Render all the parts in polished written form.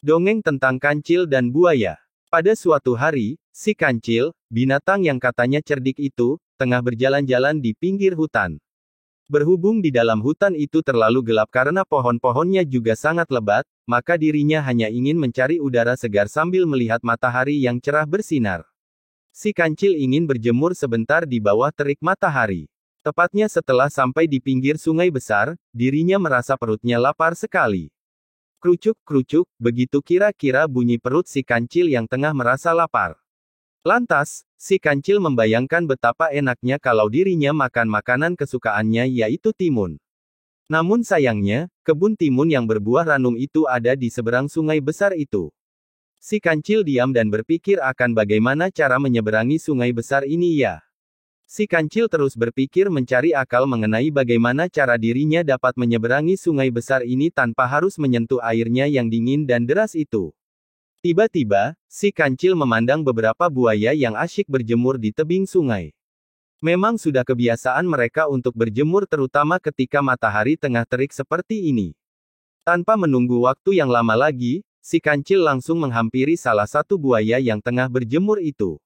Dongeng tentang kancil dan buaya. Pada suatu hari, si kancil, binatang yang katanya cerdik itu, tengah berjalan-jalan di pinggir hutan. Berhubung di dalam hutan itu terlalu gelap karena pohon-pohonnya juga sangat lebat, maka dirinya hanya ingin mencari udara segar sambil melihat matahari yang cerah bersinar. Si kancil ingin berjemur sebentar di bawah terik matahari. Tepatnya setelah sampai di pinggir sungai besar, dirinya merasa perutnya lapar sekali. Krucuk-krucuk, begitu kira-kira bunyi perut si kancil yang tengah merasa lapar. Lantas, si kancil membayangkan betapa enaknya kalau dirinya makan makanan kesukaannya yaitu timun. Namun sayangnya, kebun timun yang berbuah ranum itu ada di seberang sungai besar itu. Si kancil diam dan berpikir akan bagaimana cara menyeberangi sungai besar ini ya. Si kancil terus berpikir mencari akal mengenai bagaimana cara dirinya dapat menyeberangi sungai besar ini tanpa harus menyentuh airnya yang dingin dan deras itu. Tiba-tiba, si kancil memandang beberapa buaya yang asyik berjemur di tebing sungai. Memang sudah kebiasaan mereka untuk berjemur terutama ketika matahari tengah terik seperti ini. Tanpa menunggu waktu yang lama lagi, si kancil langsung menghampiri salah satu buaya yang tengah berjemur itu.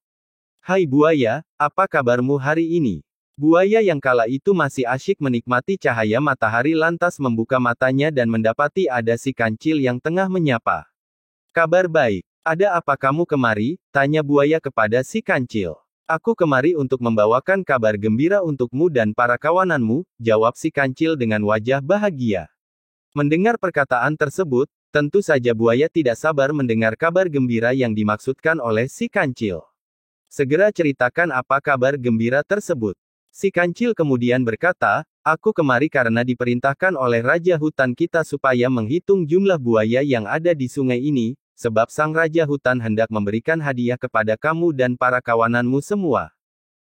"Hai buaya, apa kabarmu hari ini?" Buaya yang kala itu masih asyik menikmati cahaya matahari lantas membuka matanya dan mendapati ada si kancil yang tengah menyapa. "Kabar baik. Ada apa kamu kemari?" tanya buaya kepada si kancil. "Aku kemari untuk membawakan kabar gembira untukmu dan para kawananmu," jawab si kancil dengan wajah bahagia. Mendengar perkataan tersebut, tentu saja buaya tidak sabar mendengar kabar gembira yang dimaksudkan oleh si kancil. "Segera ceritakan apa kabar gembira tersebut." Si kancil kemudian berkata, "Aku kemari karena diperintahkan oleh Raja Hutan kita supaya menghitung jumlah buaya yang ada di sungai ini, sebab Sang Raja Hutan hendak memberikan hadiah kepada kamu dan para kawananmu semua."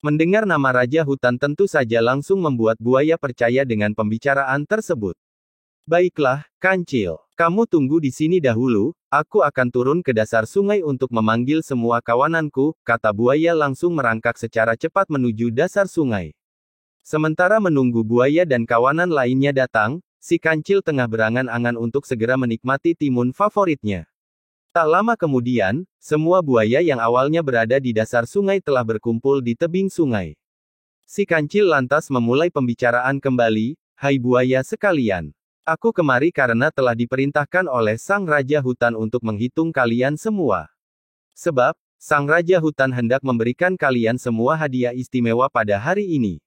Mendengar nama Raja Hutan tentu saja langsung membuat buaya percaya dengan pembicaraan tersebut. "Baiklah, kancil. Kamu tunggu di sini dahulu, aku akan turun ke dasar sungai untuk memanggil semua kawananku," kata buaya langsung merangkak secara cepat menuju dasar sungai. Sementara menunggu buaya dan kawanan lainnya datang, si kancil tengah berangan-angan untuk segera menikmati timun favoritnya. Tak lama kemudian, semua buaya yang awalnya berada di dasar sungai telah berkumpul di tebing sungai. Si kancil lantas memulai pembicaraan kembali, "Hai buaya sekalian. Aku kemari karena telah diperintahkan oleh Sang Raja Hutan untuk menghitung kalian semua. Sebab, Sang Raja Hutan hendak memberikan kalian semua hadiah istimewa pada hari ini.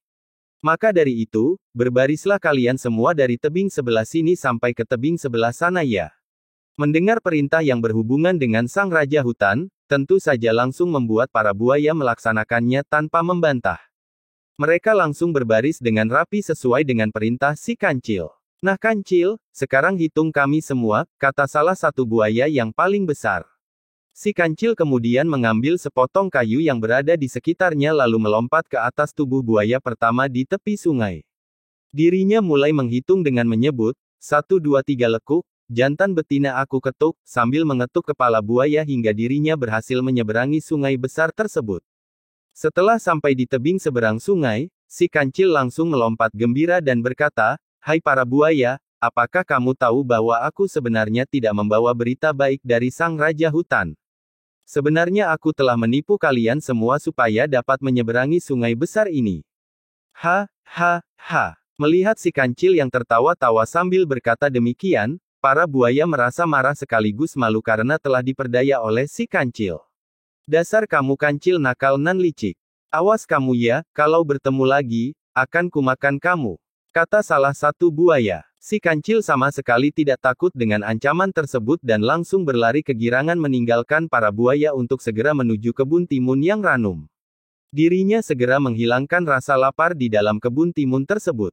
Maka dari itu, berbarislah kalian semua dari tebing sebelah sini sampai ke tebing sebelah sana ya." Mendengar perintah yang berhubungan dengan Sang Raja Hutan, tentu saja langsung membuat para buaya melaksanakannya tanpa membantah. Mereka langsung berbaris dengan rapi sesuai dengan perintah si kancil. "Nah kancil, sekarang hitung kami semua," kata salah satu buaya yang paling besar. Si kancil kemudian mengambil sepotong kayu yang berada di sekitarnya lalu melompat ke atas tubuh buaya pertama di tepi sungai. Dirinya mulai menghitung dengan menyebut, 1 2 3 lekuk, jantan betina aku ketuk, sambil mengetuk kepala buaya hingga dirinya berhasil menyeberangi sungai besar tersebut. Setelah sampai di tebing seberang sungai, si kancil langsung melompat gembira dan berkata, "Hai para buaya, apakah kamu tahu bahwa aku sebenarnya tidak membawa berita baik dari Sang Raja Hutan? Sebenarnya aku telah menipu kalian semua supaya dapat menyeberangi sungai besar ini." "Ha, ha, ha." Melihat si kancil yang tertawa-tawa sambil berkata demikian, para buaya merasa marah sekaligus malu karena telah diperdaya oleh si kancil. "Dasar kamu kancil nakal nan licik. Awas kamu ya, kalau bertemu lagi, akan kumakan kamu," kata salah satu buaya. Si kancil sama sekali tidak takut dengan ancaman tersebut dan langsung berlari kegirangan meninggalkan para buaya untuk segera menuju kebun timun yang ranum. Dirinya segera menghilangkan rasa lapar di dalam kebun timun tersebut.